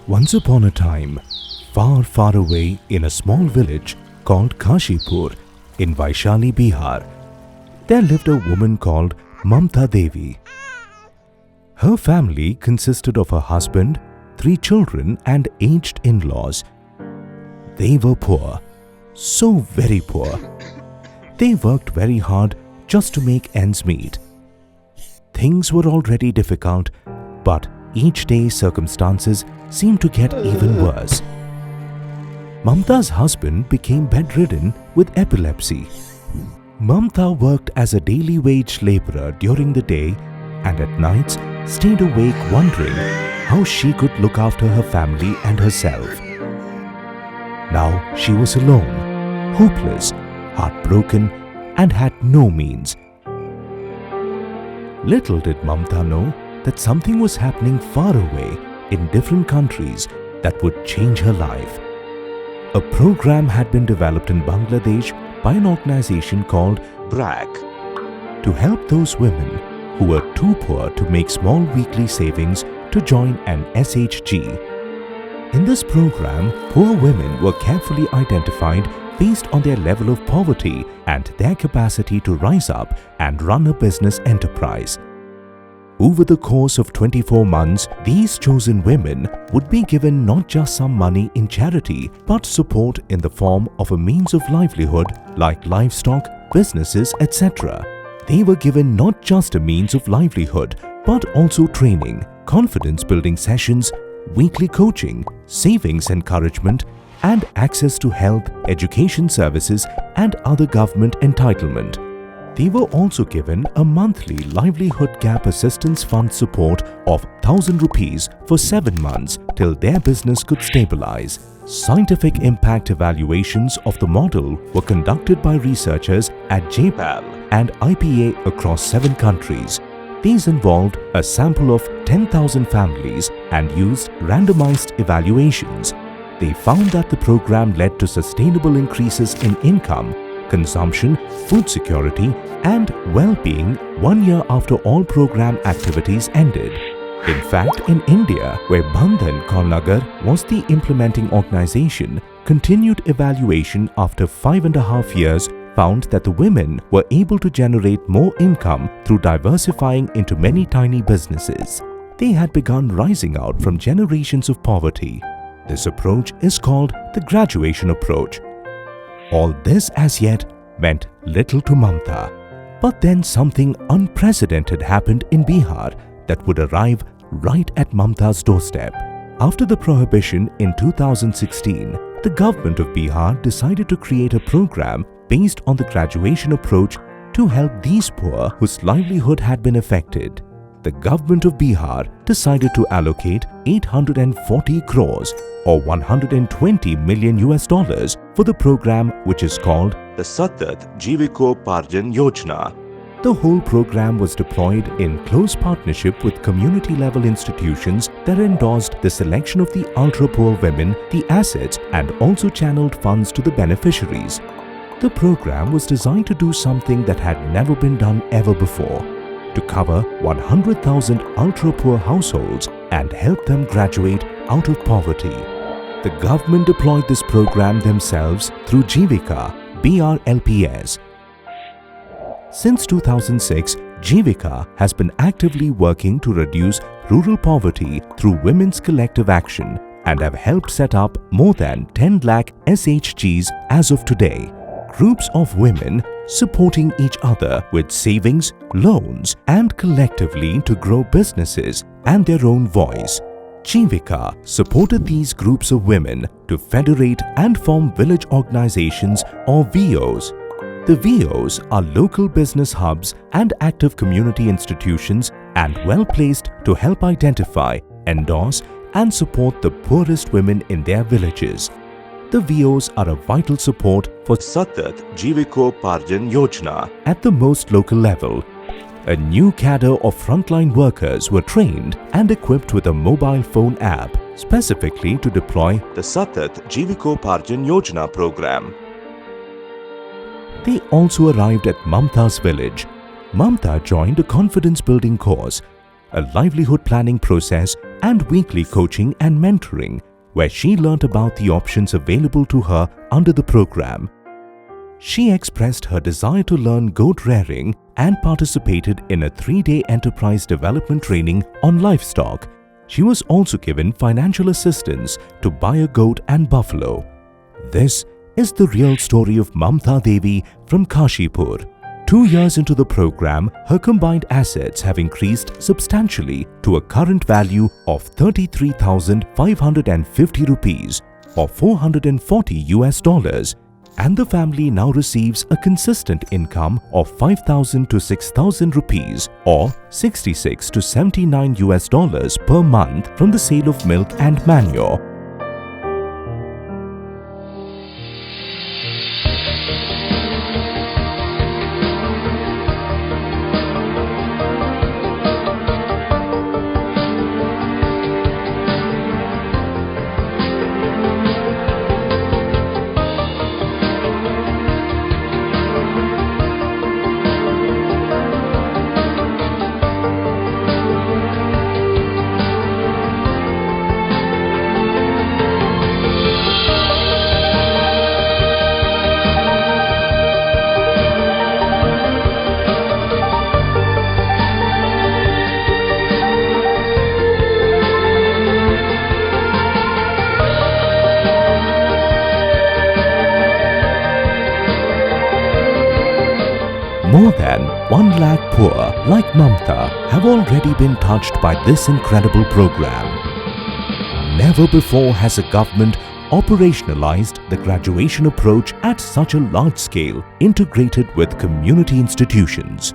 Once upon a time, far, far away in a small village called Kashipur in Vaishali, Bihar, there lived a woman called Mamta Devi. Her family consisted of her husband, 3 children and aged in-laws. They were poor, so very poor. They worked very hard just to make ends meet. Things were already difficult, but each day circumstances seemed to get even worse. Mamta's husband became bedridden with epilepsy. Mamta worked as a daily wage laborer during the day and at nights stayed awake wondering how she could look after her family and herself. Now she was alone, hopeless, heartbroken, and had no means. Little did Mamta know that something was happening far away in different countries that would change her life. A program had been developed in Bangladesh by an organization called BRAC to help those women who were too poor to make small weekly savings to join an SHG. In this program, poor women were carefully identified based on their level of poverty and their capacity to rise up and run a business enterprise. Over the course of 24 months, these chosen women would be given not just some money in charity, but support in the form of a means of livelihood like livestock, businesses, etc. They were given not just a means of livelihood, but also training, confidence-building sessions, weekly coaching, savings encouragement, and access to health, education services, and other government entitlement. They were also given a monthly livelihood gap assistance fund support of 1,000 rupees for 7 months till their business could stabilize. Scientific impact evaluations of the model were conducted by researchers at JPAL and IPA across 7 countries. These involved a sample of 10,000 families and used randomized evaluations. They found that the program led to sustainable increases in income, consumption, food security, and well-being 1 year after all program activities ended. In fact, in India, where Bandhan Kaulnagar was the implementing organization, continued evaluation after 5.5 years found that the women were able to generate more income through diversifying into many tiny businesses. They had begun rising out from generations of poverty. This approach is called the graduation approach. All this as yet meant little to Mamta. But then something unprecedented happened in Bihar that would arrive right at Mamta's doorstep. After the prohibition in 2016, the government of Bihar decided to create a program based on the graduation approach to help these poor whose livelihood had been affected. The government of Bihar decided to allocate 840 crores or $120 million for the program, which is called the Satat Jeevikoparjan Yojana. The whole program was deployed in close partnership with community-level institutions that endorsed the selection of the ultra-poor women, the assets, and also channeled funds to the beneficiaries. The program was designed to do something that had never been done ever before, to cover 100,000 ultra-poor households and help them graduate out of poverty. The government deployed this program themselves through Jeevika, BRLPS. Since 2006, Jeevika has been actively working to reduce rural poverty through women's collective action and have helped set up more than 10 lakh SHGs as of today. Groups of women supporting each other with savings, loans, and collectively to grow businesses and their own voice. Jeevika supported these groups of women to federate and form village organizations or VOs. The VOs are local business hubs and active community institutions and well placed to help identify, endorse, and support the poorest women in their villages. The VOs are a vital support for Satat Jeevikoparjan Yojana at the most local level. A new cadre of frontline workers were trained and equipped with a mobile phone app specifically to deploy the Satat Jeevikoparjan Yojana program. They also arrived at Mamta's village. Mamta joined a confidence-building course, a livelihood planning process and weekly coaching and mentoring, where she learnt about the options available to her under the program. She expressed her desire to learn goat rearing and participated in a 3-day enterprise development training on livestock. She was also given financial assistance to buy a goat and buffalo. This is the real story of Mamta Devi from Kashipur. 2 years into the program, her combined assets have increased substantially to a current value of 33,550 rupees or $440, and the family now receives a consistent income of 5,000 to 6,000 rupees or $66 to $79 per month from the sale of milk and manure. More than 1 lakh poor like Mamta have already been touched by this incredible program. Never before has a government operationalized the graduation approach at such a large scale, integrated with community institutions.